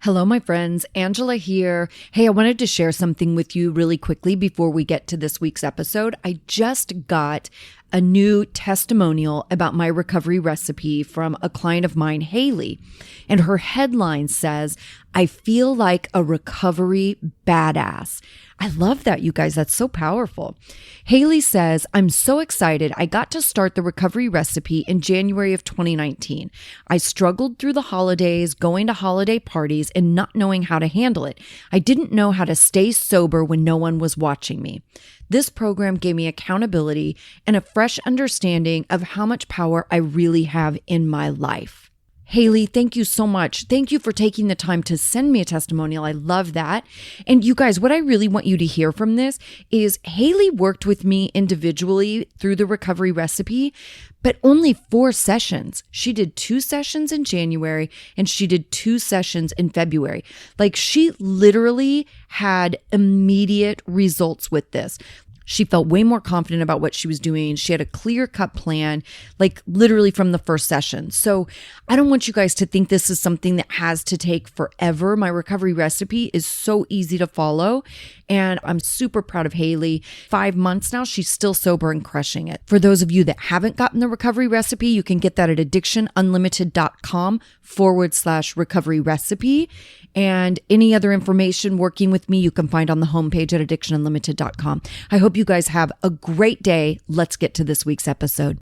Hello, my friends. Angela here. Hey, I wanted to share something with you really quickly before we get to this week's episode. I just got a new testimonial about my recovery recipe from a client of mine, Haley. And her headline says, "I feel like a recovery badass." I love that, you guys. That's so powerful. Haley says, "I'm so excited. I got to start the recovery recipe in January of 2019. I struggled through the holidays, going to holiday parties, and not knowing how to handle it. I didn't know how to stay sober when no one was watching me. This program gave me accountability and a fresh understanding of how much power I really have in my life." Haley, thank you so much. Thank you for taking the time to send me a testimonial. I love that. And you guys, what I really want you to hear from this is Haley worked with me individually through the recovery recipe, but only 4 sessions. She did 2 sessions in January and she did 2 sessions in February. Like, she literally had immediate results with this. She felt way more confident about what she was doing. She had a clear-cut plan, like literally from the first session. So I don't want you guys to think this is something that has to take forever. My recovery recipe is so easy to follow. And I'm super proud of Haley. 5 months now, she's still sober and crushing it. For those of you that haven't gotten the recovery recipe, you can get that at addictionunlimited.com/recovery recipe. And any other information working with me, you can find on the homepage at addictionunlimited.com. I hope you guys have a great day. Let's get to this week's episode.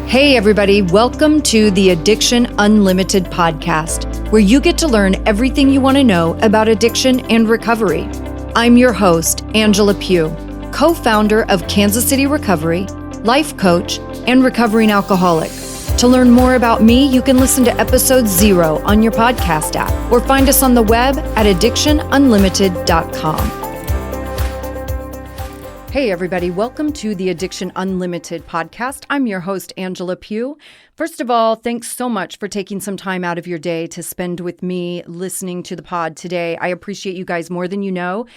Hey, everybody. Welcome to the Addiction Unlimited podcast, where you get to learn everything you want to know about addiction and recovery. I'm your host, Angela Pugh, co-founder of Kansas City Recovery, life coach, and recovering alcoholic. To learn more about me, you can listen to episode 0 on your podcast app or find us on the web at addictionunlimited.com. Hey, everybody. Welcome to the Addiction Unlimited podcast. I'm your host, Angela Pugh. First of all, thanks so much for taking some time out of your day to spend with me listening to the pod today. I appreciate you guys more than you know.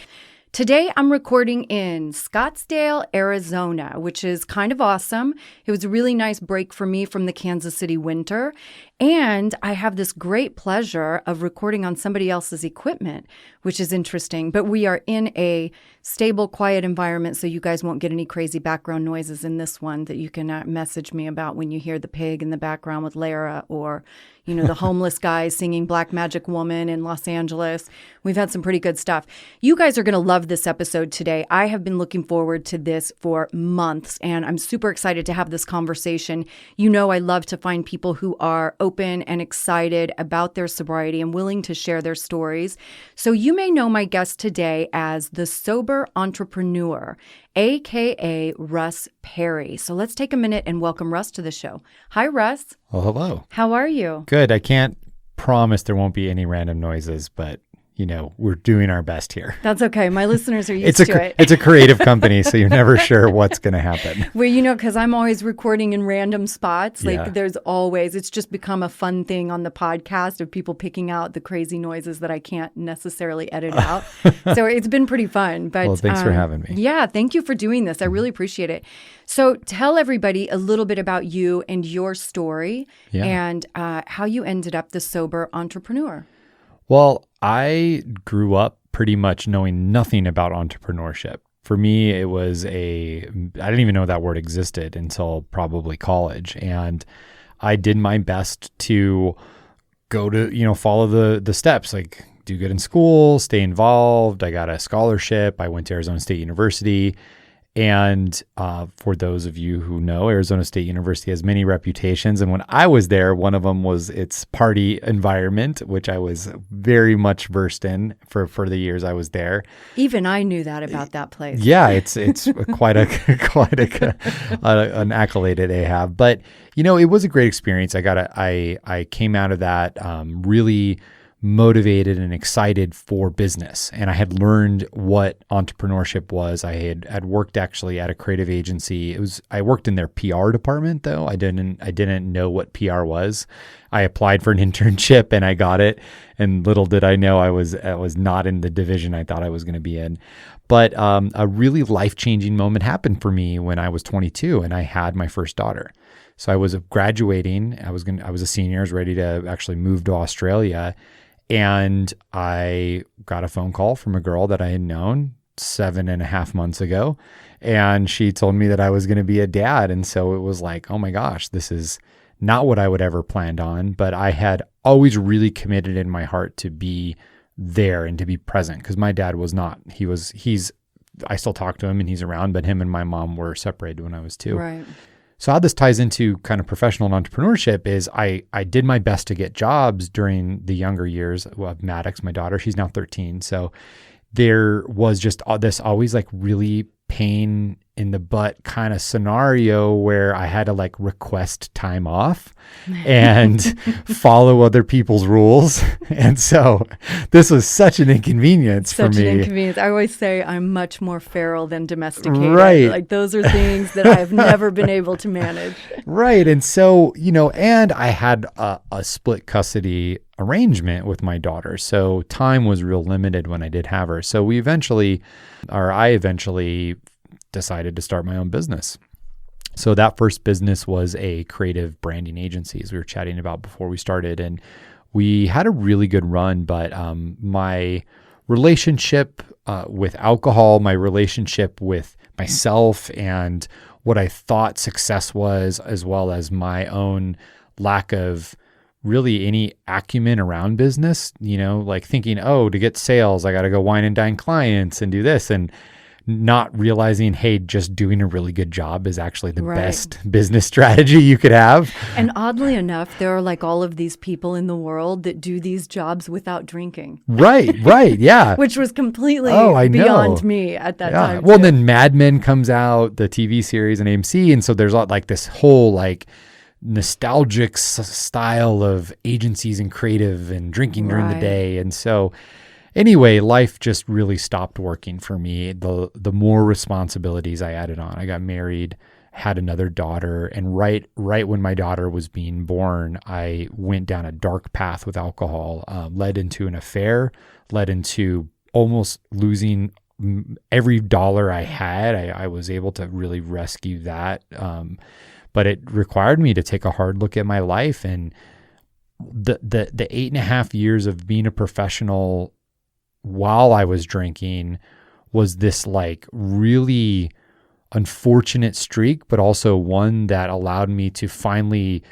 Today, I'm recording in Scottsdale, Arizona, which is kind of awesome. It was a really nice break for me from the Kansas City winter. And I have this great pleasure of recording on somebody else's equipment, which is interesting. But we are in a stable, quiet environment, so you guys won't get any crazy background noises in this one that you can message me about when you hear the pig in the background with Lara, or, you know, the homeless guy singing Black Magic Woman in Los Angeles. We've had some pretty good stuff. You guys are going to love this episode today. I have been looking forward to this for months, and I'm super excited to have this conversation. You know, I love to find people who are open and excited about their sobriety and willing to share their stories. So you may know my guest today as the Sober Entrepreneur, aka Russ Perry. So let's take a minute and welcome Russ to the show. Hi, Russ. Well, hello. How are you? Good. I can't promise there won't be any random noises, but you know, we're doing our best here. That's okay. My listeners are used to it. It's a creative company, so you're never sure what's going to happen. Well, you know, because I'm always recording in random spots. Like, Yeah. there's always, it's just become a fun thing on the podcast of people picking out the crazy noises that I can't necessarily edit out. So it's been pretty fun. But Well, thanks for having me. Yeah, thank you for doing this. I really appreciate it. So tell everybody a little bit about you and your story, and how you ended up the Sober Entrepreneur. Well, I grew up pretty much knowing nothing about entrepreneurship. For me, it was I didn't even know that word existed until probably college. And I did my best to go to, follow the steps, like do good in school, stay involved. I got a scholarship. I went to Arizona State University. And for those of you who know, Arizona State University has many reputations. And when I was there, one of them was its party environment, which I was very much versed in for the years I was there. Even I knew that about that place. Yeah, it's quite an accolade that they have. But it was a great experience. I came out of that really motivated and excited for business. And I had learned what entrepreneurship was. I had worked actually at a creative agency. I worked in their PR department though. I didn't know what PR was. I applied for an internship and I got it. And little did I know I was not in the division I thought I was going to be in. But a really life-changing moment happened for me when I was 22 and I had my first daughter. So I was graduating. I was a senior. I was ready to actually move to Australia. And I got a phone call from a girl that I had known 7.5 months ago. And she told me that I was going to be a dad. And so it was like, oh my gosh, this is not what I would ever planned on. But I had always really committed in my heart to be there and to be present, because my dad was not. I still talk to him and he's around, but him and my mom were separated when I was 2. Right. So how this ties into kind of professional and entrepreneurship is I did my best to get jobs during the younger years of Maddox, my daughter. She's now 13. So there was just this always like really pain in the butt kind of scenario where I had to like request time off and follow other people's rules. And so this was such an inconvenience for me. Such an inconvenience. I always say I'm much more feral than domesticated. Right. Like those are things that I've never been able to manage. Right. And so, and I had a split custody arrangement with my daughter. So time was real limited when I did have her. So I eventually decided to start my own business. So that first business was a creative branding agency, as we were chatting about before we started. And we had a really good run, but my relationship with alcohol, my relationship with myself and what I thought success was, as well as my own lack of really any acumen around business, like thinking, to get sales, I got to go wine and dine clients and do this, and not realizing, hey, just doing a really good job is actually the best business strategy you could have. And oddly enough, there are like all of these people in the world that do these jobs without drinking. Right, yeah. Which was completely beyond me at that time. Well, then Mad Men comes out, the TV series on AMC, and so there's like this whole like nostalgic style of agencies and creative and drinking during the day. And so anyway, life just really stopped working for me. The more responsibilities I added on. I got married, had another daughter, and right when my daughter was being born, I went down a dark path with alcohol, led into an affair, led into almost losing every dollar I had. I was able to really rescue that. But it required me to take a hard look at my life, and the 8.5 years of being a professional while I was drinking was this like really unfortunate streak, but also one that allowed me to finally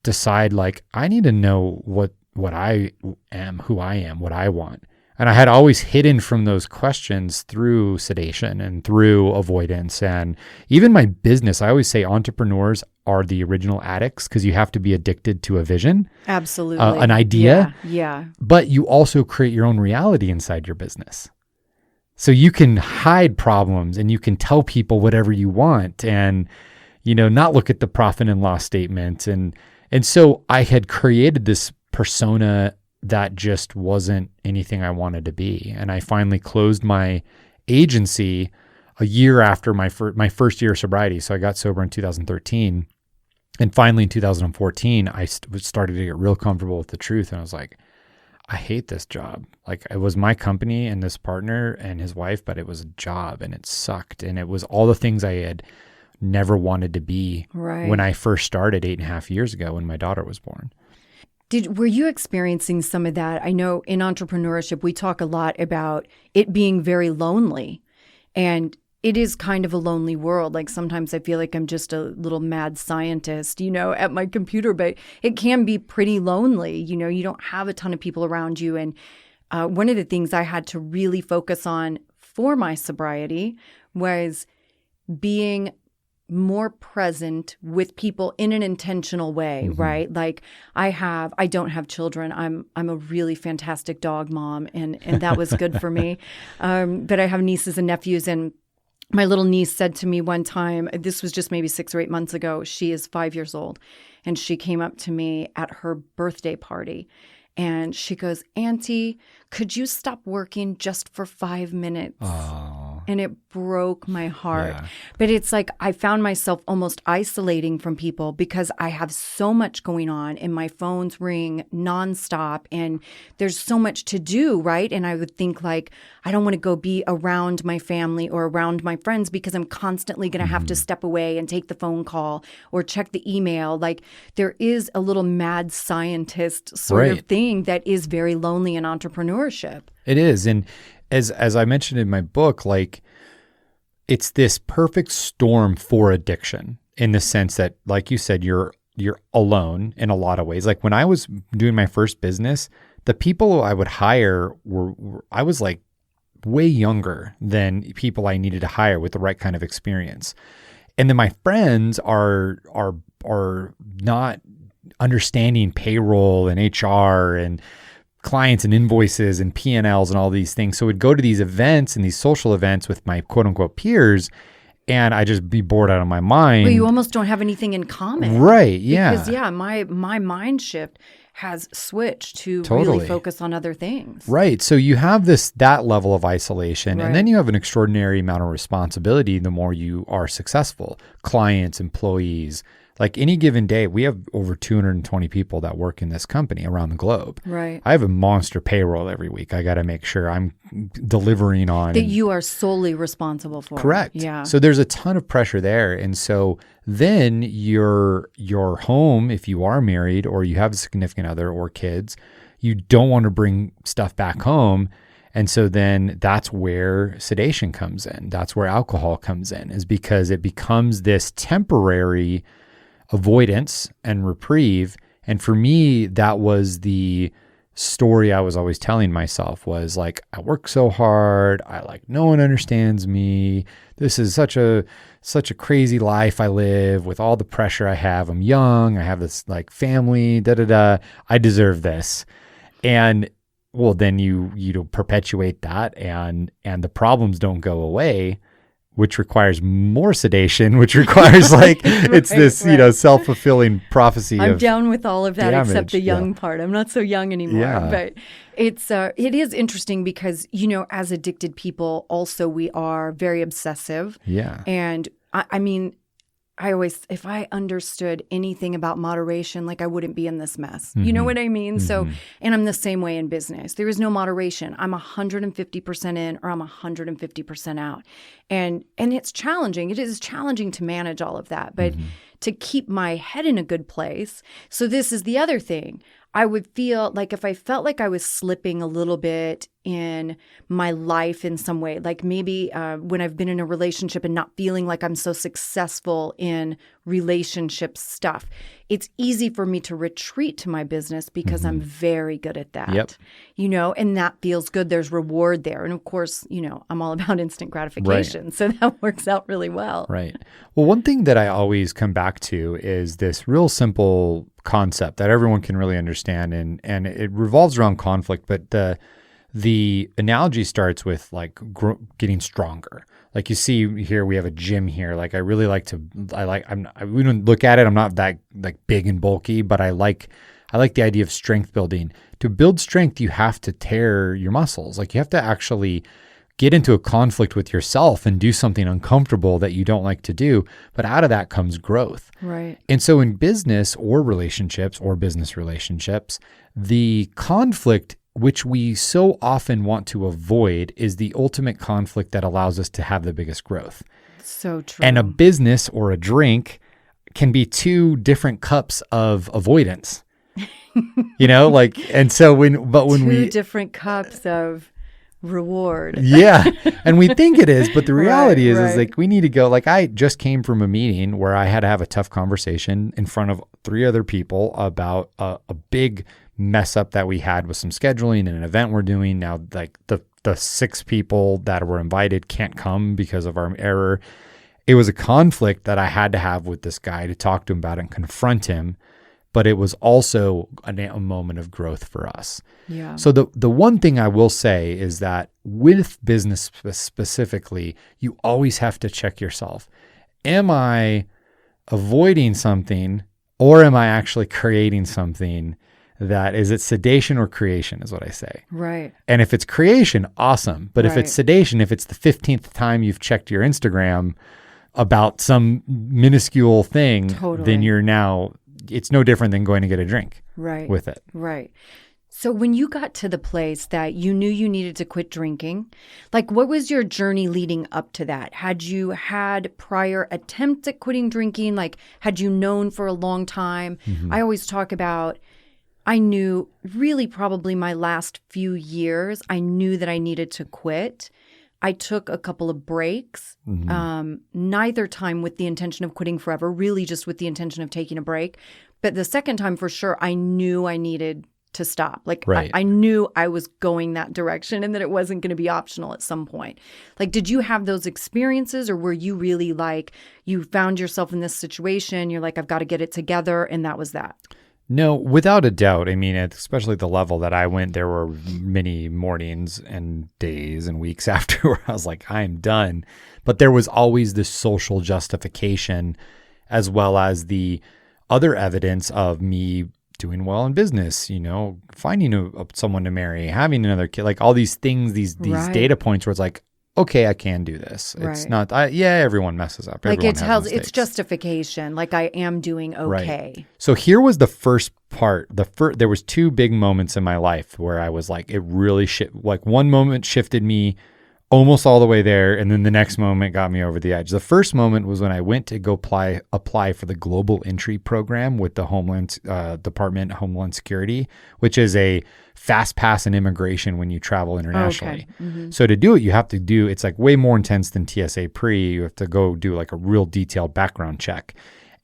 decide, like, I need to know what I am, who I am, what I want. And I had always hidden from those questions through sedation and through avoidance. And even my business, I always say entrepreneurs are the original addicts, because you have to be addicted to a vision. Absolutely. An idea. Yeah. But you also create your own reality inside your business. So you can hide problems and you can tell people whatever you want and, not look at the profit and loss statement. And so I had created this persona that just wasn't anything I wanted to be. And I finally closed my agency a year after my first year of sobriety. So I got sober in 2013. And finally in 2014, I started to get real comfortable with the truth. And I was like, I hate this job. Like, it was my company and this partner and his wife, but it was a job and it sucked. And it was all the things I had never wanted to be when I first started 8.5 years ago when my daughter was born. Were you experiencing some of that? I know in entrepreneurship, we talk a lot about it being very lonely, and it is kind of a lonely world. Like sometimes I feel like I'm just a little mad scientist, at my computer, but it can be pretty lonely. You don't have a ton of people around you. And one of the things I had to really focus on for my sobriety was being more present with people in an intentional way, right? Like I don't have children. I'm a really fantastic dog mom, and that was good for me. But I have nieces and nephews, and my little niece said to me one time, this was just maybe 6 or 8 months ago, she is 5 years old, and she came up to me at her birthday party. And she goes, Auntie, could you stop working just for 5 minutes? Oh, And it broke my heart. Yeah. But it's like I found myself almost isolating from people because I have so much going on and my phones ring nonstop and there's so much to do, right? And I would think like, I don't want to go be around my family or around my friends because I'm constantly going to have to step away and take the phone call or check the email. Like there is a little mad scientist sort of thing that is very lonely in entrepreneurship. It is. And as I mentioned in my book, like it's this perfect storm for addiction in the sense that, like you said, you're alone in a lot of ways. Like when I was doing my first business, the people I would hire were I was like way younger than people I needed to hire with the right kind of experience. And then my friends are not understanding payroll and HR and clients and invoices and P&Ls and all these things. So we'd go to these events and these social events with my quote unquote peers, and I just be bored out of my mind. Well, you almost don't have anything in common. Right. Yeah. Because my mind shift has switched to Totally. really focus on other things. Right. So you have that level of isolation, Right. and then you have an extraordinary amount of responsibility the more you are successful. Clients, employees, like any given day, we have over 220 people that work in this company around the globe. Right. I have a monster payroll every week. I got to make sure I'm delivering on. That you are solely responsible for. Correct. Yeah. So there's a ton of pressure there. And so then your home, if you are married or you have a significant other or kids, you don't want to bring stuff back home. And so then that's where sedation comes in. That's where alcohol comes in, is because it becomes this temporary avoidance and reprieve. And for me, that was the story I was always telling myself, was like, I work so hard. I like, no one understands me. This is such a crazy life I live with all the pressure I have. I'm young. I have this like family, I deserve this. And well, then you perpetuate that and the problems don't go away, which requires more sedation, which requires like, it's this, self-fulfilling prophecy. I'm down with all of that damage. Except the young part. I'm not so young anymore. Yeah. But it is interesting because, as addicted people, also we are very obsessive. Yeah. And I mean, if I understood anything about moderation, like I wouldn't be in this mess. You know what I mean? Mm-hmm. So, and I'm the same way in business. There is no moderation. I'm 150% in or I'm 150% out. And it's challenging. It is challenging to manage all of that, but to keep my head in a good place. So this is the other thing. I would feel like if I felt like I was slipping a little bit in my life in some way, like maybe when I've been in a relationship and not feeling like I'm so successful in relationship stuff, it's easy for me to retreat to my business because I'm very good at that. Yep. And that feels good. There's reward there. And of course, I'm all about instant gratification. Right. So that works out really well. Right. Well, one thing that I always come back to is this real simple concept that everyone can really understand, and it revolves around conflict, but the analogy starts with like getting stronger. Like you see here, we have a gym here. Like we don't look at it. I'm not that like big and bulky, but I like the idea of strength building. To build strength, you have to tear your muscles. Like you have to actually get into a conflict with yourself and do something uncomfortable that you don't like to do. But out of that comes growth. Right. And so in business or relationships or business relationships, the conflict which we so often want to avoid is the ultimate conflict that allows us to have the biggest growth. So true. And a business or a drink can be two different cups of avoidance. And so when two different cups of reward. Yeah. And we think it is, but the reality is right. like we need to go. Like I just came from a meeting where I had to have a tough conversation in front of 3 other people about a big mess up that we had with some scheduling and an event we're doing. Now, like the 6 people that were invited can't come because of our error. It was a conflict that I had to have with this guy to talk to him about it and confront him. But it was also a moment of growth for us. Yeah. So the one thing I will say is that with business specifically, you always have to check yourself. Am I avoiding something or am I actually creating something that is it sedation or creation is what I say. Right. And if it's creation, awesome. But if Right. it's sedation, if it's the 15th time you've checked your Instagram about some minuscule thing, Totally. then it's no different than going to get a drink Right. with it. Right. So when you got to the place that you knew you needed to quit drinking, like what was your journey leading up to that? Had you had prior attempts at quitting drinking? Like had you known for a long time? I always talk about, I knew really probably my last few years, I knew that I needed to quit. I took a couple of breaks, neither time with the intention of quitting forever, really just with the intention of taking a break. But the second time for sure, I knew I needed to stop. Like Right. I knew I was going that direction and that it wasn't going to be optional at some point. Like, did you have those experiences or were you really like, you found yourself in this situation, you're like, I've got to get it together, and that was that? No, without a doubt. I mean, especially the level that I went, there were many mornings and days and weeks after where I was like, I'm done. But there was always this social justification as well as the other evidence of me doing well in business, finding someone to marry, having another kid, like all these things, these Right. data points where it's like, okay, I can do this. It's Right. not, everyone messes up. Like Everyone it has tells, it's mistakes. justification. Like I am doing okay. Right. So here was the first part. There was two big moments in my life where I was like, it really like one moment shifted me almost all the way there, and then the next moment got me over the edge. The first moment was when I went to go apply for the Global Entry Program with the Homeland Department, Homeland Security, which is a fast pass in immigration when you travel internationally. Okay. So to do it, you have to do, it's like way more intense than TSA pre. You have to go do like a real detailed background check.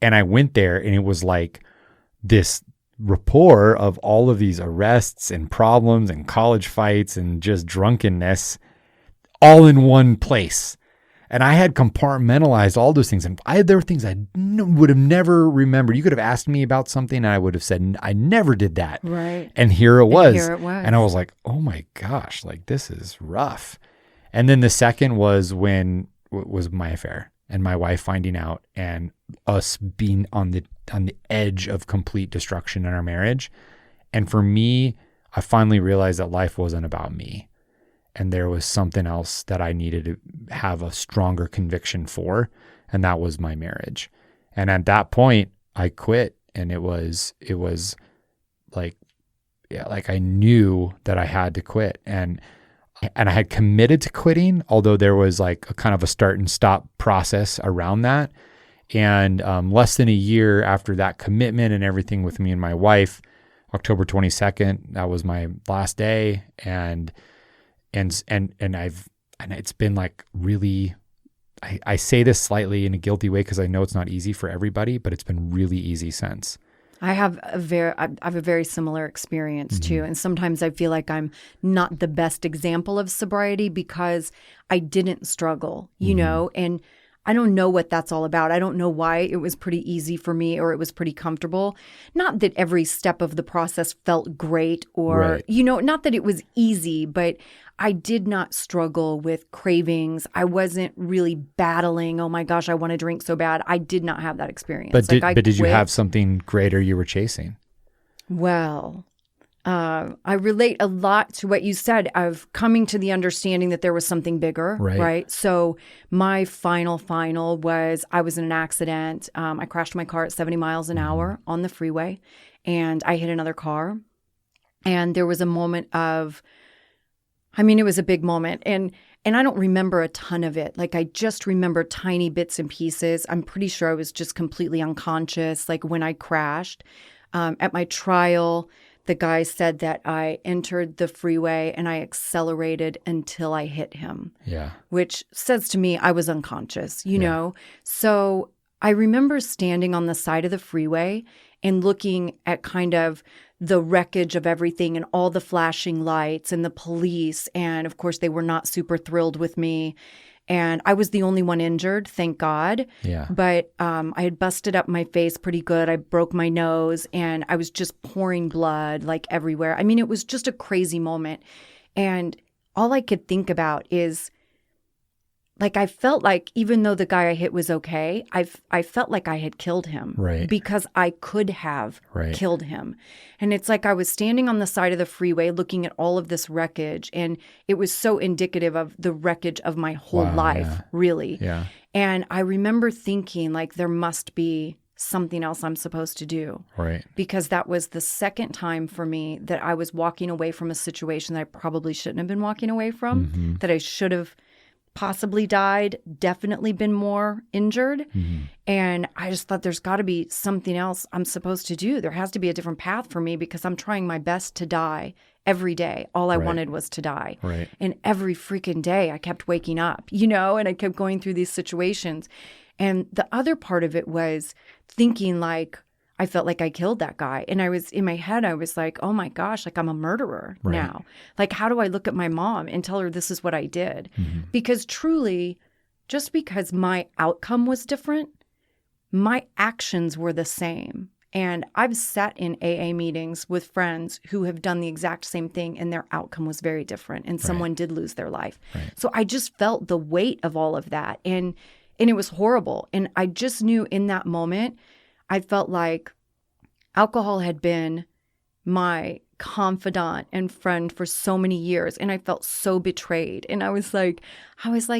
And I went there and it was like this rapport of all of these arrests and problems and college fights and just drunkenness all in one place. And I had compartmentalized all those things. And there were things I would have never remembered. You could have asked me about something and I would have said, I never did that. Right. And here it was. And I was like, oh my gosh, like this is rough. And then the second was when was my affair and my wife finding out and us being on the edge of complete destruction in our marriage. And for me, I finally realized that life wasn't about me. And there was something else that I needed to have a stronger conviction for, and that was my marriage. And at that point, I quit, and it was like, like I knew that I had to quit, and I had committed to quitting, although there was like a kind of a start and stop process around that. And less than a year after that commitment and everything with me and my wife, October 22nd, that was my last day, and it's been like really, I say this slightly in a guilty way because I know it's not easy for everybody, but it's been really easy since. I have a very similar experience too. And sometimes I feel like I'm not the best example of sobriety because I didn't struggle, and I don't know what that's all about. I don't know why it was pretty easy for me or it was pretty comfortable. Not that every step of the process felt great or, Right. Not that it was easy, but I did not struggle with cravings. I wasn't really battling, oh my gosh, I want to drink so bad. I did not have that experience. But did you quit. have something greater you were chasing? Well, I relate a lot to what you said of coming to the understanding that there was something bigger, right? So my final was I was in an accident. I crashed my car at 70 miles an hour on the freeway, and I hit another car. And there was a moment of, it was a big moment. And I don't remember a ton of it. Like I just remember tiny bits and pieces. I'm pretty sure I was just completely unconscious, like when I crashed. At my trial, the guy said that I entered the freeway and I accelerated until I hit him. Yeah. Which says to me I was unconscious, know? So I remember standing on the side of the freeway and looking at kind of the wreckage of everything and all the flashing lights and the police. And of course, they were not super thrilled with me. And I was the only one injured, thank God. Yeah. But I had busted up my face pretty good. I broke my nose and I was just pouring blood like everywhere. It was just a crazy moment. And all I could think about is like I felt like even though the guy I hit was okay, I felt like I had killed him. Right. Because I could have Right. killed him. And it's like I was standing on the side of the freeway looking at all of this wreckage, and it was so indicative of the wreckage of my whole Wow, life, yeah. really. Yeah. And I remember thinking like there must be something else I'm supposed to do. Right. Because that was the second time for me that I was walking away from a situation that I probably shouldn't have been walking away from, Mm-hmm. that I should have possibly died, definitely been more injured. Mm-hmm. And I just thought there's got to be something else I'm supposed to do. There has to be a different path for me because I'm trying my best to die every day. All I Right. wanted was to die. Right. And every freaking day I kept waking up, you know, and I kept going through these situations. And the other part of it was thinking like, I felt like I killed that guy. And I was in my head, I was like, oh my gosh, like I'm a murderer Right. now. Like, how do I look at my mom and tell her this is what I did? Mm-hmm. Because truly, just because my outcome was different, my actions were the same. And I've sat in AA meetings with friends who have done the exact same thing and their outcome was very different. And someone did lose their life. Right. So I just felt the weight of all of that. And it was horrible. And I just knew in that moment, I felt like alcohol had been my confidant and friend for so many years. And I felt so betrayed. And I was like,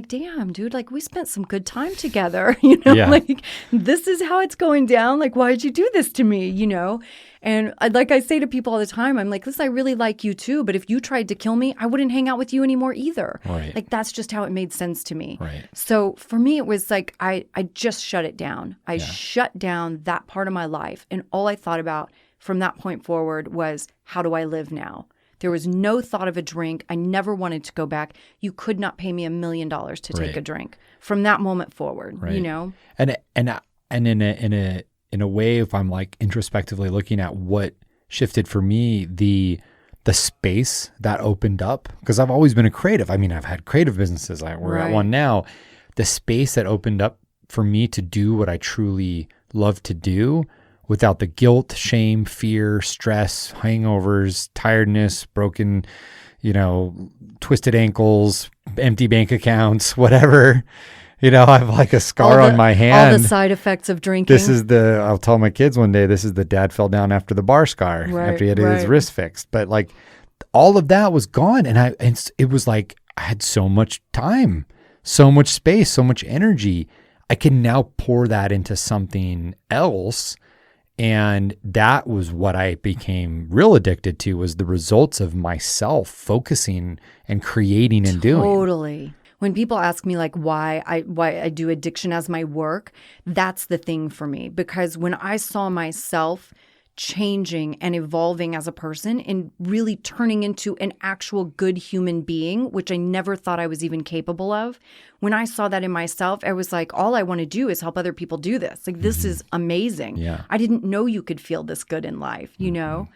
damn, dude, like we spent some good time together, you know, Yeah. like this is how it's going down. Like, why'd you do this to me? You know? And like I say to people all the time, I'm like, listen, I really like you too. But if you tried to kill me, I wouldn't hang out with you anymore either. Right. Like, that's just how it made sense to me. Right. So for me, it was like, I just shut it down. I shut down that part of my life. And all I thought about from that point forward was, how do I live now? There was no thought of a drink. I never wanted to go back. You could not pay me $1 million to take Right. a drink from that moment forward, Right. you know? And in a way, if I'm like introspectively looking at what shifted for me, the space that opened up, because I've always been a creative. I mean, I've had creative businesses. We're at Right. one now. The space that opened up for me to do what I truly love to do without the guilt, shame, fear, stress, hangovers, tiredness, broken, twisted ankles, empty bank accounts, whatever. I have like a scar on my hand. All the side effects of drinking. I'll tell my kids one day, this is the dad fell down after the bar scar after he had his wrist fixed. But like all of that was gone. And it was like, I had so much time, so much space, so much energy. I can now pour that into something else. And that was what I became real addicted to, was the results of myself focusing and creating and doing. Totally. When people ask me like why I do addiction as my work, that's the thing for me. Because when I saw myself changing and evolving as a person and really turning into an actual good human being, which I never thought I was even capable of, when I saw that in myself, I was like, all I want to do is help other people do this. Like, this is amazing. Yeah. I didn't know you could feel this good in life, you know?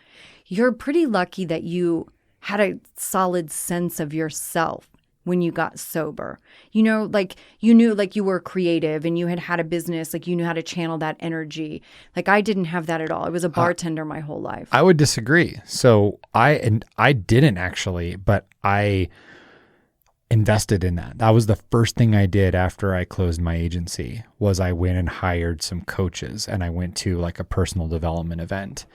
You're pretty lucky that you had a solid sense of yourself when you got sober. Like you knew like you were creative and you had a business, like you knew how to channel that energy. Like I didn't have that at all. I was a bartender my whole life. I would disagree. So I didn't actually, but I invested in that. That was the first thing I did after I closed my agency, was I went and hired some coaches and I went to like a personal development event.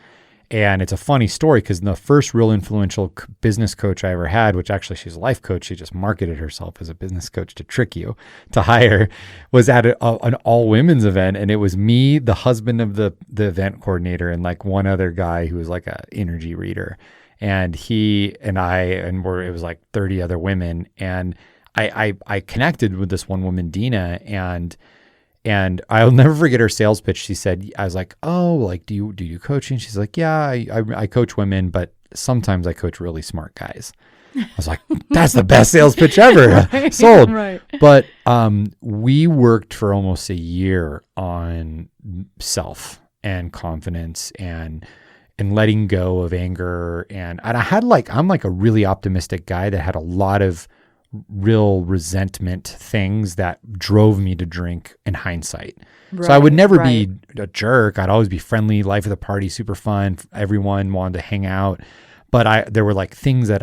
And it's a funny story because the first real influential business coach I ever had, which actually she's a life coach, she just marketed herself as a business coach to trick you to hire, was at an all women's event. And it was me, the husband of the event coordinator, and like one other guy who was like a energy reader. And he and I, it was like 30 other women. And I connected with this one woman, Dina, and I'll never forget her sales pitch. She said, I was like, oh, like, do you coaching? She's like, yeah, I coach women, but sometimes I coach really smart guys. I was like, that's the best sales pitch ever. Right, Sold. right. But we worked for almost a year on self and confidence and letting go of anger. And I had I'm like a really optimistic guy that had a lot of real resentment things that drove me to drink in hindsight. Right, so I would never be a jerk. I'd always be friendly, life of the party, super fun. Everyone wanted to hang out. But there were like things that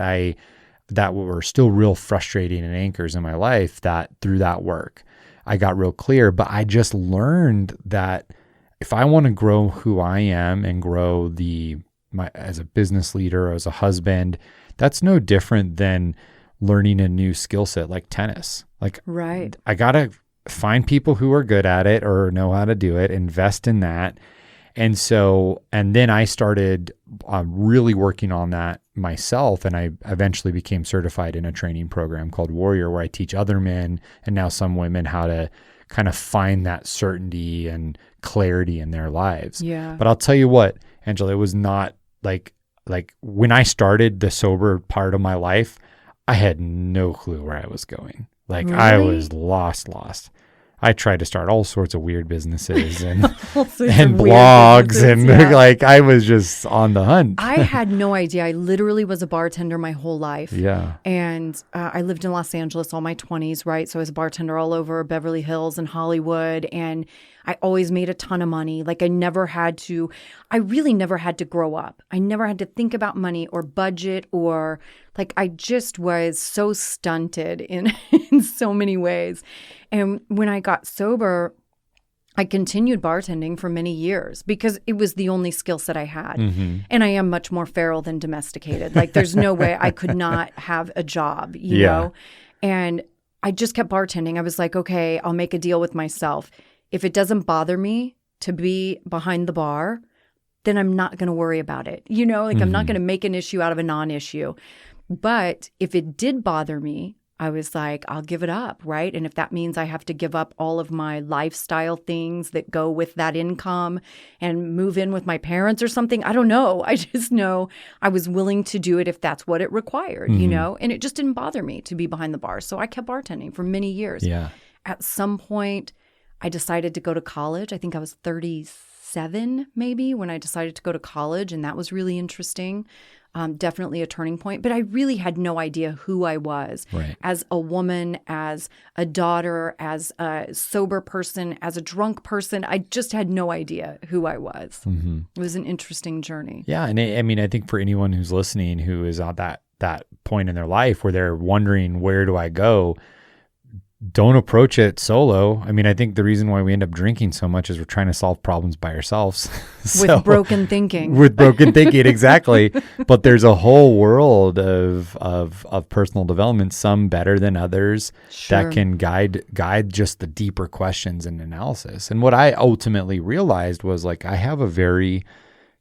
that were still real frustrating and anchors in my life, that through that work, I got real clear. But I just learned that if I want to grow who I am and grow as a business leader, as a husband, that's no different than learning a new skill set like tennis. Like, right. I got to find people who are good at it or know how to do it, invest in that. And then I started really working on that myself. And I eventually became certified in a training program called Warrior, where I teach other men and now some women how to kind of find that certainty and clarity in their lives. Yeah. But I'll tell you what, Angela, it was not like when I started the sober part of my life, I had no clue where I was going. Like, really? I was lost. I tried to start all sorts of weird businesses and and blogs and like I was just on the hunt. I had no idea. I literally was a bartender my whole life. Yeah. And I lived in Los Angeles all my 20s, right? So I was a bartender all over Beverly Hills and Hollywood. And I always made a ton of money. Like I really never had to grow up. I never had to think about money or budget or like I just was so stunted in so many ways. And when I got sober, I continued bartending for many years because it was the only skill set I had. Mm-hmm. And I am much more feral than domesticated. Like there's no way I could not have a job, you know? And I just kept bartending. I was like, okay, I'll make a deal with myself. If it doesn't bother me to be behind the bar, then I'm not going to worry about it. You know, like I'm not going to make an issue out of a non-issue. But if it did bother me, I was like, I'll give it up, right? And if that means I have to give up all of my lifestyle things that go with that income and move in with my parents or something, I don't know. I just know I was willing to do it if that's what it required, you know? And it just didn't bother me to be behind the bar. So I kept bartending for many years. Yeah. At some point, I decided to go to college. I think I was 37 maybe when I decided to go to college, and that was really interesting. Definitely a turning point. But I really had no idea who I was as a woman, as a daughter, as a sober person, as a drunk person. I just had no idea who I was. Mm-hmm. It was an interesting journey. Yeah. And I think for anyone who's listening who is at that point in their life where they're wondering, where do I go? Don't approach it solo. I mean, I think the reason why we end up drinking so much is we're trying to solve problems by ourselves. With broken thinking. With broken thinking, exactly. But there's a whole world of personal development, some better than others, that can guide just the deeper questions and analysis. And what I ultimately realized was like, I have a very,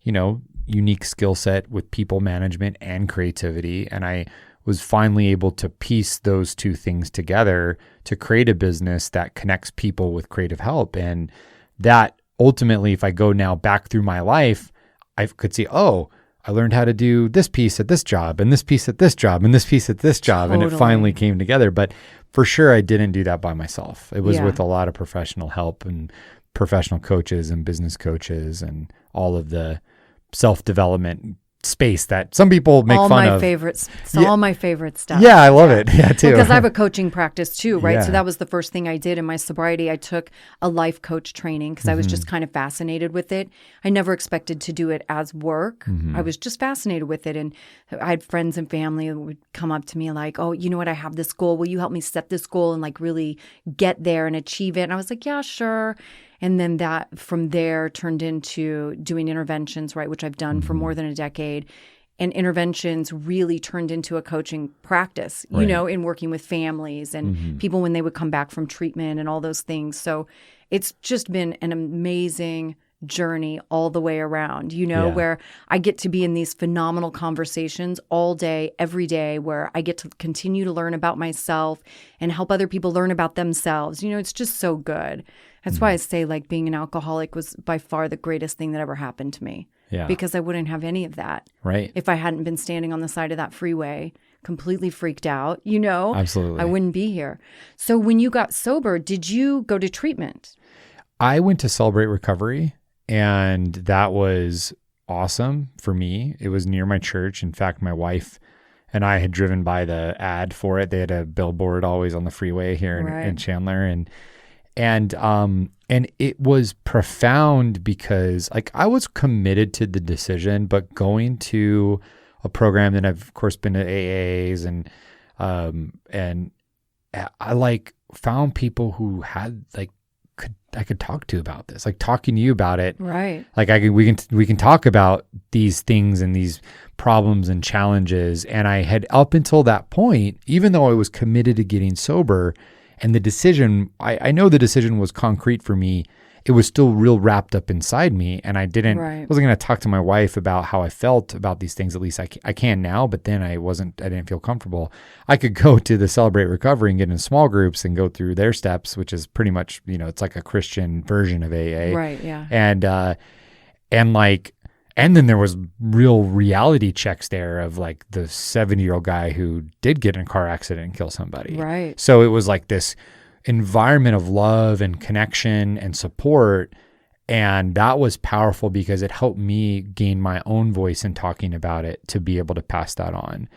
unique skill set with people management and creativity. And I was finally able to piece those two things together to create a business that connects people with creative help. And that ultimately, if I go now back through my life, I could see, oh, I learned how to do this piece at this job and this piece at this job and this piece at this job. Totally. And it finally came together. But for sure, I didn't do that by myself. It was with a lot of professional help and professional coaches and business coaches and all of the self-development space that some people make fun of. All my favorite stuff. Yeah, I love it. Yeah, too. Because I have a coaching practice too, right? Yeah. So that was the first thing I did in my sobriety. I took a life coach training because I was just kind of fascinated with it. I never expected to do it as work. I was just fascinated with it. And I had friends and family who would come up to me like, oh, you know what? I have this goal. Will you help me set this goal and like really get there and achieve it? And I was like, yeah, sure. And then that from there turned into doing interventions, right, which I've done for more than a decade. And interventions really turned into a coaching practice, in working with families and people when they would come back from treatment and all those things. So it's just been an amazing journey all the way around, where I get to be in these phenomenal conversations all day, every day, where I get to continue to learn about myself and help other people learn about themselves. It's just so good. That's why I say like being an alcoholic was by far the greatest thing that ever happened to me. Yeah. Because I wouldn't have any of that. Right. If I hadn't been standing on the side of that freeway, completely freaked out, Absolutely. I wouldn't be here. So when you got sober, did you go to treatment? I went to Celebrate Recovery, and that was awesome for me. It was near my church. In fact, my wife and I had driven by the ad for it. They had a billboard always on the freeway here in Chandler. And it was profound because like I was committed to the decision, but going to a program. Then I've of course been to AAs and I like found people who had like, I could talk to about this, like talking to you about it. Right. Like we can talk about these things and these problems and challenges. And I had up until that point, even though I was committed to getting sober and the decision, I know the decision was concrete for me. It was still real wrapped up inside me. And I wasn't going to talk to my wife about how I felt about these things. At least I can now, but then I didn't feel comfortable. I could go to the Celebrate Recovery and get in small groups and go through their steps, which is pretty much, it's like a Christian version of AA. Right. Yeah. And then there was real reality checks there of like the 70-year-old guy who did get in a car accident and kill somebody. Right. So it was like this environment of love and connection and support. And that was powerful because it helped me gain my own voice in talking about it to be able to pass that on.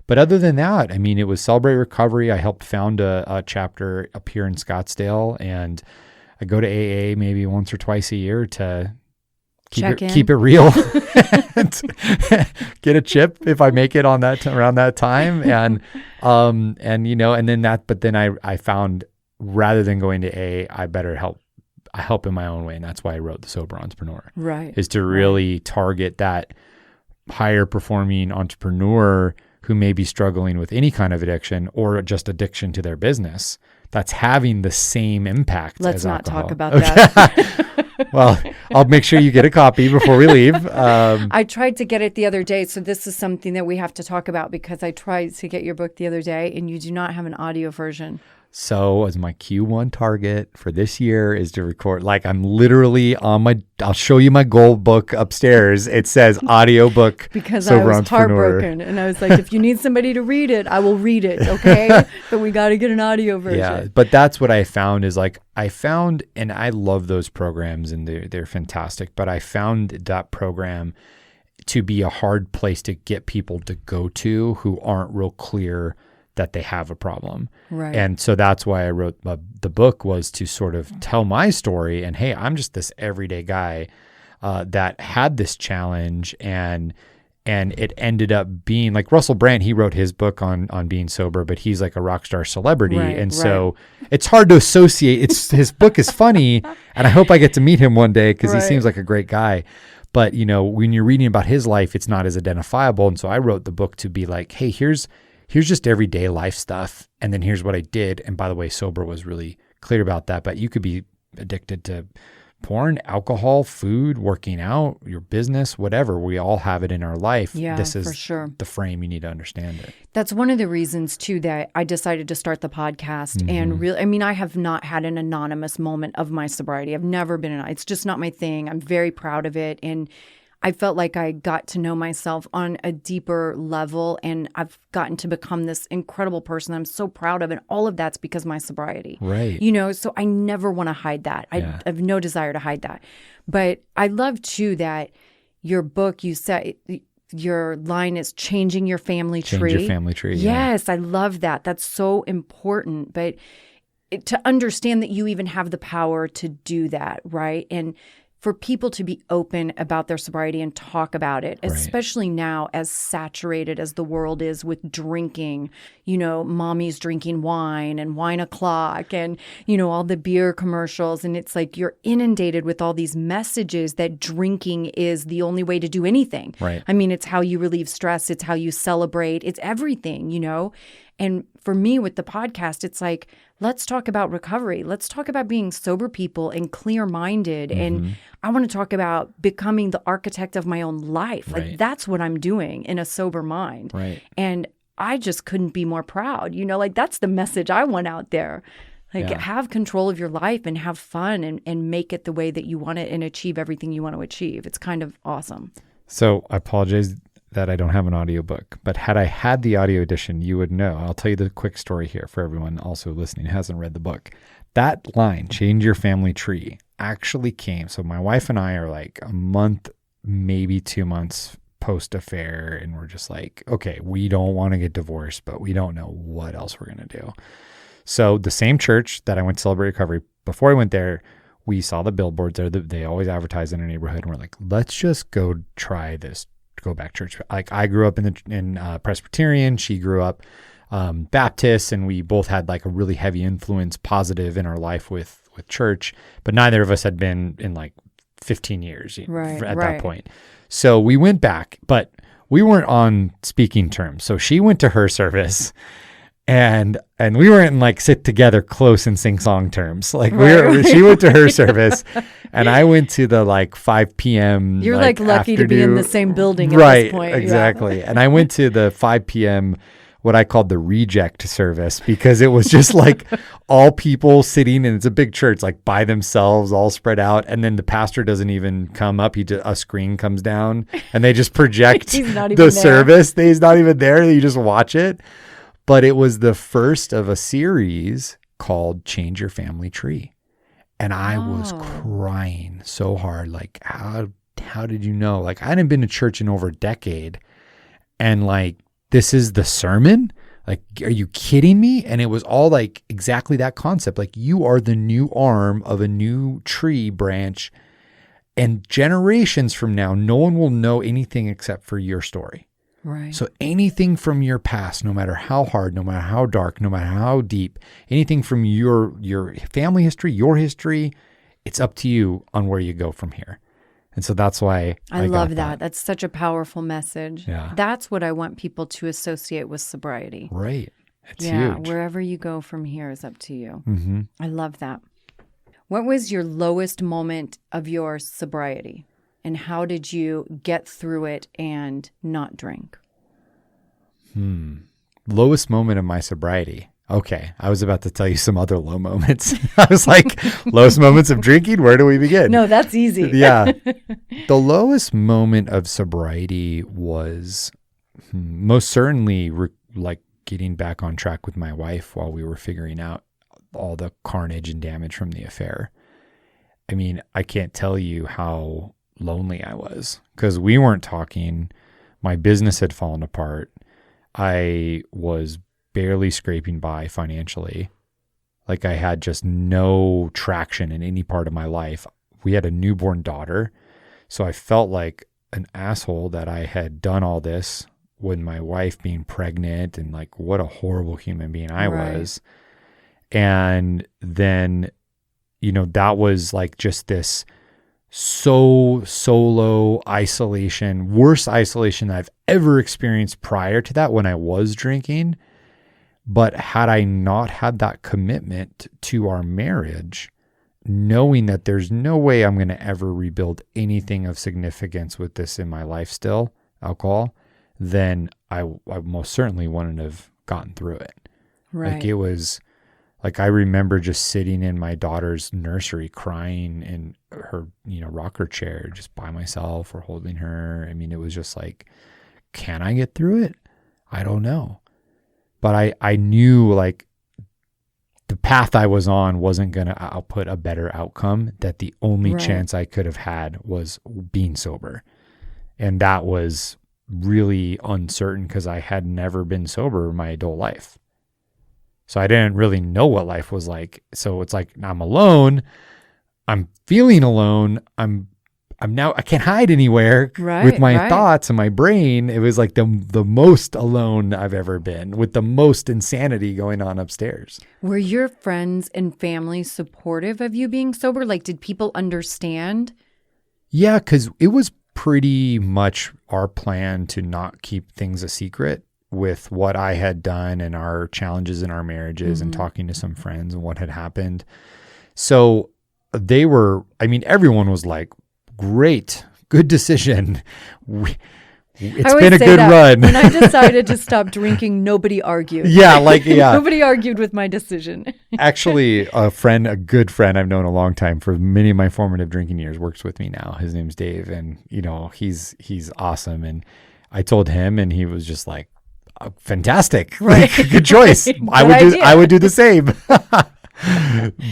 But other than that, I mean, it was Celebrate Recovery. I helped found a chapter up here in Scottsdale, and I go to AA maybe once or twice a year to keep it real, and get a chip if I make it on around that time. But then I found, rather than going to AA, I better help in my own way. And that's why I wrote The Sober Entrepreneur. Right. Is to really target that higher performing entrepreneur who may be struggling with any kind of addiction or just addiction to their business that's having the same impact as alcohol. Let's not talk about that. Well, I'll make sure you get a copy before we leave. I tried to get it the other day. So this is something that we have to talk about because I tried to get your book the other day and you do not have an audio version. So as my Q1 target for this year is to record, like I'm literally I'll show you my gold book upstairs. It says audiobook. Because I was heartbroken and I was like, if you need somebody to read it, I will read it. Okay. But we got to get an audio version. Yeah. But that's what I found is like, and I love those programs and they're fantastic, but I found that program to be a hard place to get people to go to who aren't real clear that they have a problem. Right. And so that's why I wrote the book, was to sort of tell my story and, hey, I'm just this everyday guy that had this challenge, and it ended up being like Russell Brand. He wrote his book on being sober, but he's like a rock star celebrity. Right, so it's hard to associate. His book is funny, and I hope I get to meet him one day because he seems like a great guy. But, when you're reading about his life, it's not as identifiable. And so I wrote the book to be like, hey, here's just everyday life stuff. And then here's what I did. And by the way, sober was really clear about that. But you could be addicted to porn, alcohol, food, working out, your business, whatever. We all have it in our life. Yeah, this is for sure. The frame. You need to understand it. That's one of the reasons too that I decided to start the podcast. Mm-hmm. And really, I have not had an anonymous moment of my sobriety. I've never been it's just not my thing. I'm very proud of it. And I felt like I got to know myself on a deeper level, and I've gotten to become this incredible person I'm so proud of. And all of that's because of my sobriety. Right. So I never want to hide that. I have no desire to hide that. But I love too that your book, you said your line is changing your family tree. Change your family tree. Yes, I love that. That's so important. But to understand that you even have the power to do that, right? And for people to be open about their sobriety and talk about it, especially now as saturated as the world is with drinking, mommy's drinking wine and wine o'clock and, all the beer commercials. And it's like you're inundated with all these messages that drinking is the only way to do anything. Right. It's how you relieve stress. It's how you celebrate. It's everything, And for me with the podcast, it's like, let's talk about recovery. Let's talk about being sober people and clear-minded. Mm-hmm. And I want to talk about becoming the architect of my own life. Right. Like that's what I'm doing in a sober mind. Right. And I just couldn't be more proud. That's the message I want out there. Have control of your life and have fun and make it the way that you want it and achieve everything you want to achieve. It's kind of awesome. So I apologize that I don't have an audiobook, but had I had the audio edition, you would know. I'll tell you the quick story here for everyone also listening who hasn't read the book. That line, change your family tree, actually came. So my wife and I are like a month, maybe 2 months post-affair, and we're just like, okay, we don't want to get divorced, but we don't know what else we're going to do. So the same church that I went to Celebrate Recovery, before I went there, we saw the billboards there. They always advertise in our neighborhood, and we're like, let's just go try this go back to church. Like I grew up in Presbyterian. She grew up Baptist, and we both had like a really heavy influence, positive in our life with church. But neither of us had been in like 15 years at that point. So we went back, but we weren't on speaking terms. So she went to her service. And we weren't like sit together close and sing song terms. Like she went to her service and I went to the like 5 p.m. You're like lucky afternoon. To be in the same building at this point. Exactly. And I went to the 5 p.m. what I called the reject service because it was just like all people sitting, and it's a big church, like by themselves, all spread out. And then the pastor doesn't even come up. A screen comes down and they just project the service. He's not even there. You just watch it. But it was the first of a series called Change Your Family Tree. And I was crying so hard. Like, how did you know? Like, I hadn't been to church in over a decade. And like, this is the sermon? Like, are you kidding me? And it was all like exactly that concept. Like, you are the new arm of a new tree branch. And generations from now, no one will know anything except for your story. Right. So anything from your past, no matter how hard, no matter how dark, no matter how deep, anything from your family history, your history, it's up to you on where you go from here. And so that's why I love that. That's such a powerful message. Yeah. That's what I want people to associate with sobriety. Right. It's huge. Wherever you go from here is up to you. Mm-hmm. I love that. What was your lowest moment of your sobriety? And how did you get through it and not drink? Lowest moment of my sobriety. Okay. I was about to tell you some other low moments. I was like, lowest moments of drinking? Where do we begin? No, that's easy. Yeah. The lowest moment of sobriety was most certainly like getting back on track with my wife while we were figuring out all the carnage and damage from the affair. I mean, I can't tell you how lonely I was because we weren't talking. My business had fallen apart. I was barely scraping by financially. Like I had just no traction in any part of my life. We had a newborn daughter. So I felt like an asshole that I had done all this with my wife being pregnant, and like what a horrible human being I was. And then, that was like just this solo isolation, worst isolation that I've ever experienced prior to that when I was drinking. But had I not had that commitment to our marriage, knowing that there's no way I'm going to ever rebuild anything of significance with this in my life still, alcohol, then I most certainly wouldn't have gotten through it. Right. Like it was like, I remember just sitting in my daughter's nursery crying in her, rocker chair, just by myself or holding her. I mean, it was just like, can I get through it? I don't know. But I knew like the path I was on wasn't going to output a better outcome, that the only chance I could have had was being sober. And that was really uncertain because I had never been sober my adult life. So I didn't really know what life was like. So it's like, I'm alone. I'm feeling alone. I'm now, I can't hide anywhere with my thoughts and my brain. It was like the most alone I've ever been, with the most insanity going on upstairs. Were your friends and family supportive of you being sober? Like, did people understand? Yeah, because it was pretty much our plan to not keep things a secret with what I had done and our challenges in our marriages and talking to some friends and what had happened. So everyone was like, great, good decision. It's been a good run. When I decided to stop drinking, nobody argued. Yeah. Nobody argued with my decision. Actually, a good friend I've known a long time for many of my formative drinking years works with me now. His name's Dave, and he's awesome. And I told him, and he was just like, fantastic, right? Good choice. I would do the same.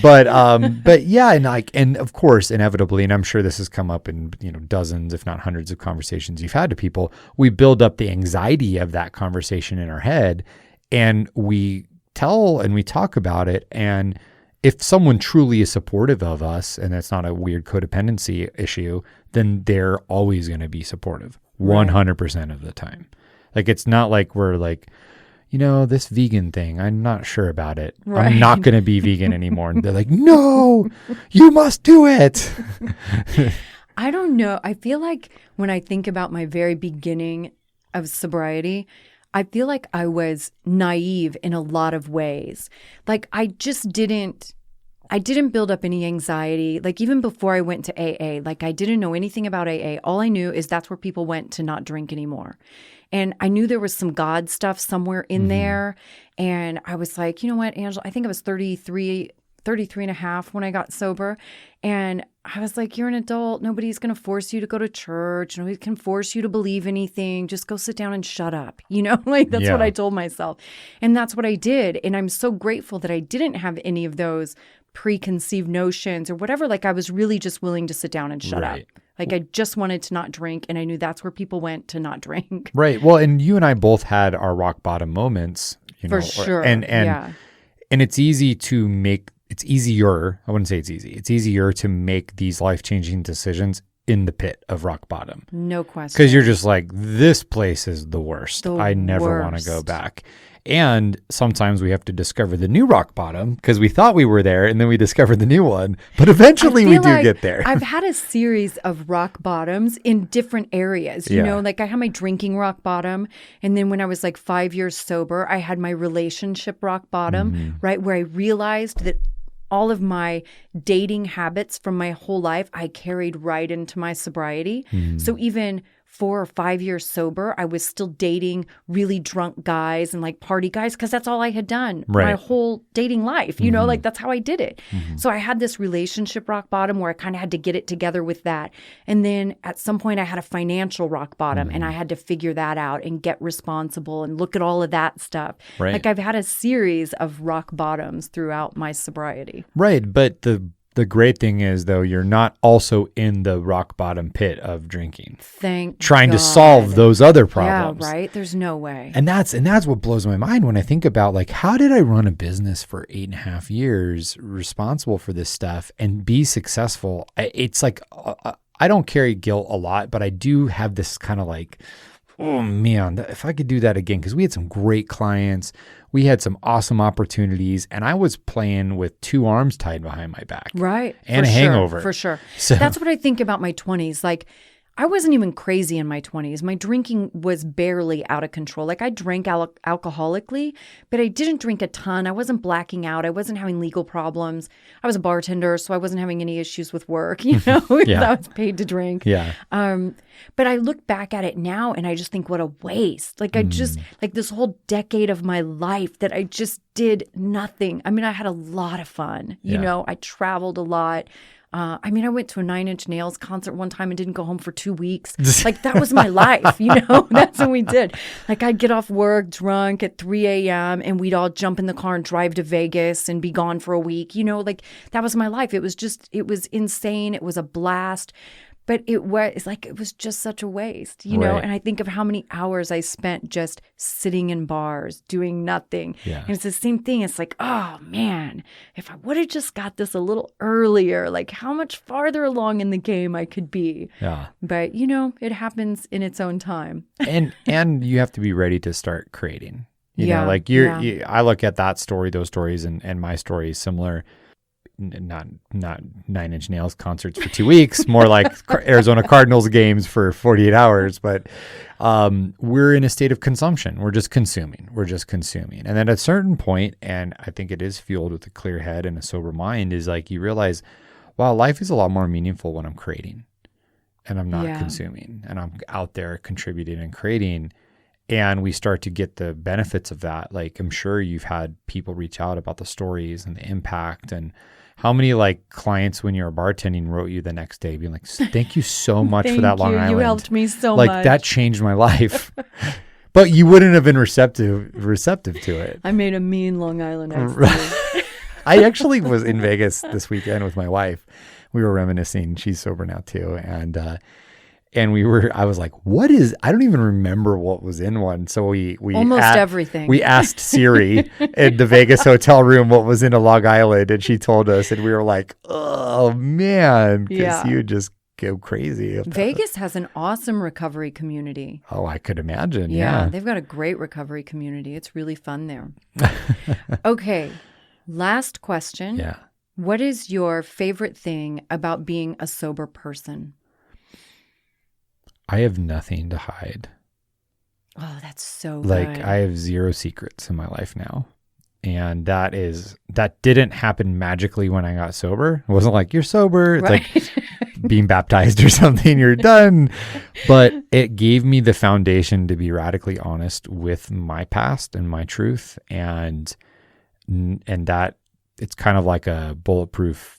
But yeah, and of course, inevitably, and I'm sure this has come up in dozens, if not hundreds of conversations you've had to people, we build up the anxiety of that conversation in our head, and we tell and we talk about it. And if someone truly is supportive of us, and it's not a weird codependency issue, then they're always going to be supportive. 100% of the time. Like, it's not like we're like, this vegan thing, I'm not sure about it. Right. I'm not going to be vegan anymore. And they're like, no, you must do it. I don't know. I feel like when I think about my very beginning of sobriety, I feel like I was naive in a lot of ways. Like, I didn't build up any anxiety. Like, even before I went to AA, like, I didn't know anything about AA. All I knew is that's where people went to not drink anymore. And I knew there was some God stuff somewhere in there. And I was like, you know what, Angela, I think I was 33 and a half when I got sober. And I was like, you're an adult. Nobody's going to force you to go to church. Nobody can force you to believe anything. Just go sit down and shut up. Like, that's what I told myself. And that's what I did. And I'm so grateful that I didn't have any of those preconceived notions or whatever. Like, I was really just willing to sit down and shut up. Like, I just wanted to not drink, and I knew that's where people went to not drink. Right. Well, and you and I both had our rock bottom moments, For sure. And it's easy to make, it's easier, I wouldn't say it's easy. It's easier to make these life-changing decisions in the pit of rock bottom. No question. Because you're just like, this place is the worst. I never want to go back. And sometimes we have to discover the new rock bottom because we thought we were there and then we discovered the new one. But eventually we do get there. I've had a series of rock bottoms in different areas. You know, like I had my drinking rock bottom. And then when I was like 5 years sober, I had my relationship rock bottom, right? Where I realized that all of my dating habits from my whole life, I carried right into my sobriety. So even 4 or 5 years sober, I was still dating really drunk guys and like party guys because that's all I had done my whole dating life. You know, like that's how I did it. So I had this relationship rock bottom where I kind of had to get it together with that. And then at some point I had a financial rock bottom and I had to figure that out and get responsible and look at all of that stuff. Like I've had a series of rock bottoms throughout my sobriety. Right. But the great thing is, though, you're not also in the rock bottom pit of drinking. Trying to solve those other problems. Yeah, right? There's no way. And that's what blows my mind when I think about, like, how did I run a business for 8.5 years responsible for this stuff and be successful? It's like, I don't carry guilt a lot, but I do have this kind of like, oh man, if I could do that again, because we had some great clients. We had some awesome opportunities, and I was playing with 2 arms tied behind my back. Right. And a hangover. For sure. So, that's what I think about my 20s. Like, I wasn't even crazy in my 20s. My drinking was barely out of control. Like, I drank alcoholically, but I didn't drink a ton. I wasn't blacking out. I wasn't having legal problems. I was a bartender, so I wasn't having any issues with work, you know, because I was paid to drink. But I look back at it now and I just think, what a waste. Like, I just, like this whole decade of my life that I just did nothing. I mean, I had a lot of fun. You know, I traveled a lot. I mean, I went to a 9 Inch Nails concert one time and didn't go home for 2 weeks. Like, that was my life, you know? That's what we did. Like, I'd get off work drunk at 3 a.m. and we'd all jump in the car and drive to Vegas and be gone for a week. You know, like, that was my life. It was insane. It was a blast. But it was just such a waste, you know? And I think of how many hours I spent just sitting in bars, doing nothing. And it's the same thing. It's like, oh, man, if I would have just got this a little earlier, like how much farther along in the game I could be. But, you know, it happens in its own time. and you have to be ready to start creating. You know, like I look at that story, those stories, and my story is similar. Not 9 Inch Nails concerts for 2 weeks, more like Arizona Cardinals games for 48 hours. But we're in a state of consumption. We're just consuming. And then at a certain point, and I think it is fueled with a clear head and a sober mind, is like you realize, wow, life is a lot more meaningful when I'm creating and I'm not consuming and I'm out there contributing and creating. And we start to get the benefits of that. Like, I'm sure you've had people reach out about the stories and the impact, and how many like clients when you're bartending wrote you the next day being like, thank you so much for that Long Island. You helped me so much. Like, that changed my life. But you wouldn't have been receptive to it. I made a mean Long Island accent. I actually was in Vegas this weekend with my wife. We were reminiscing. She's sober now too. And I was like, I don't even remember what was in one. So we everything. We asked Siri in the Vegas hotel room what was in a Long Island, and she told us, and we were like, oh man, because you just go crazy. Vegas has an awesome recovery community. Oh, I could imagine. Yeah. They've got a great recovery community. It's really fun there. Okay. Last question. Yeah. What is your favorite thing about being a sober person? I have nothing to hide. Oh, that's so like good. I have zero secrets in my life now. And that didn't happen magically when I got sober. It wasn't like, you're sober. It's like being baptized or something, you're done. But it gave me the foundation to be radically honest with my past and my truth. And that it's kind of like a bulletproof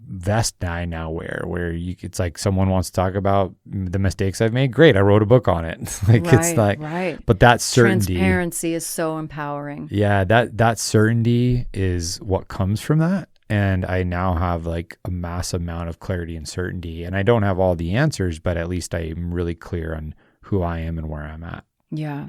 vest I now wear, where it's like someone wants to talk about the mistakes I've made. Great, I wrote a book on it. But that certainty, transparency is so empowering. Yeah, that certainty is what comes from that. And I now have like a massive amount of clarity and certainty. And I don't have all the answers, but at least I'm really clear on who I am and where I'm at. Yeah.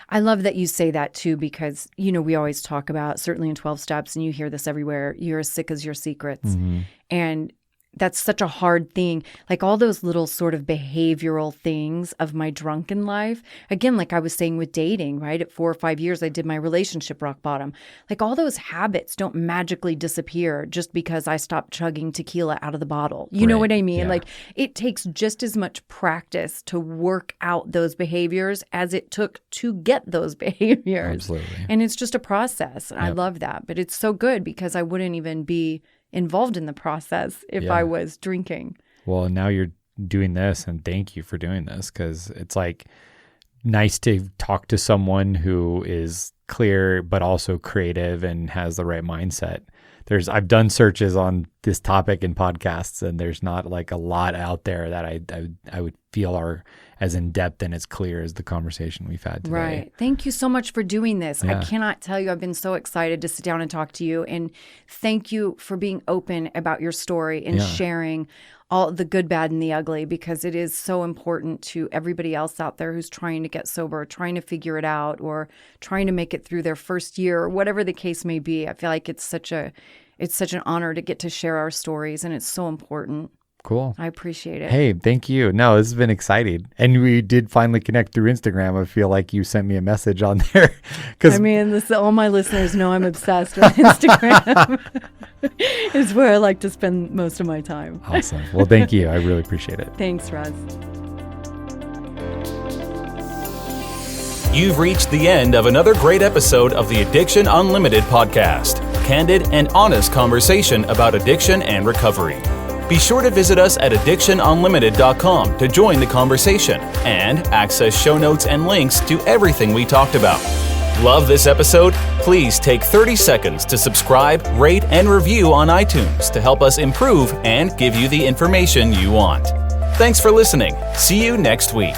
I love that you say that too, because, we always talk about, certainly in 12 steps, and you hear this everywhere, you're as sick as your secrets. Mm-hmm. And that's such a hard thing. Like all those little sort of behavioral things of my drunken life. Again, like I was saying with dating, right? At 4 or 5 years, I did my relationship rock bottom. Like all those habits don't magically disappear just because I stopped chugging tequila out of the bottle. You know what I mean? Yeah. Like it takes just as much practice to work out those behaviors as it took to get those behaviors. Absolutely. And it's just a process. And I love that. But it's so good because I wouldn't even be involved in the process if I was drinking. Well, now you're doing this, and thank you for doing this, because it's like nice to talk to someone who is clear but also creative and has the right mindset. I've done searches on this topic in podcasts, and there's not like a lot out there that I would feel are as in depth and as clear as the conversation we've had today. Right. Thank you so much for doing this. Yeah. I cannot tell you, I've been so excited to sit down and talk to you. And thank you for being open about your story and sharing all the good, bad, and the ugly, because it is so important to everybody else out there who's trying to get sober, trying to figure it out, or trying to make it through their first year, or whatever the case may be. I feel like it's such an honor to get to share our stories, and it's so important. Cool. I appreciate it. Hey, thank you. No, this has been exciting. And we did finally connect through Instagram. I feel like you sent me a message on there. All my listeners know I'm obsessed with Instagram. It's where I like to spend most of my time. Awesome. Well, thank you. I really appreciate it. Thanks, Russ. You've reached the end of another great episode of the Addiction Unlimited podcast. Candid and honest conversation about addiction and recovery. Be sure to visit us at addictionunlimited.com to join the conversation and access show notes and links to everything we talked about. Love this episode? Please take 30 seconds to subscribe, rate, and review on iTunes to help us improve and give you the information you want. Thanks for listening. See you next week.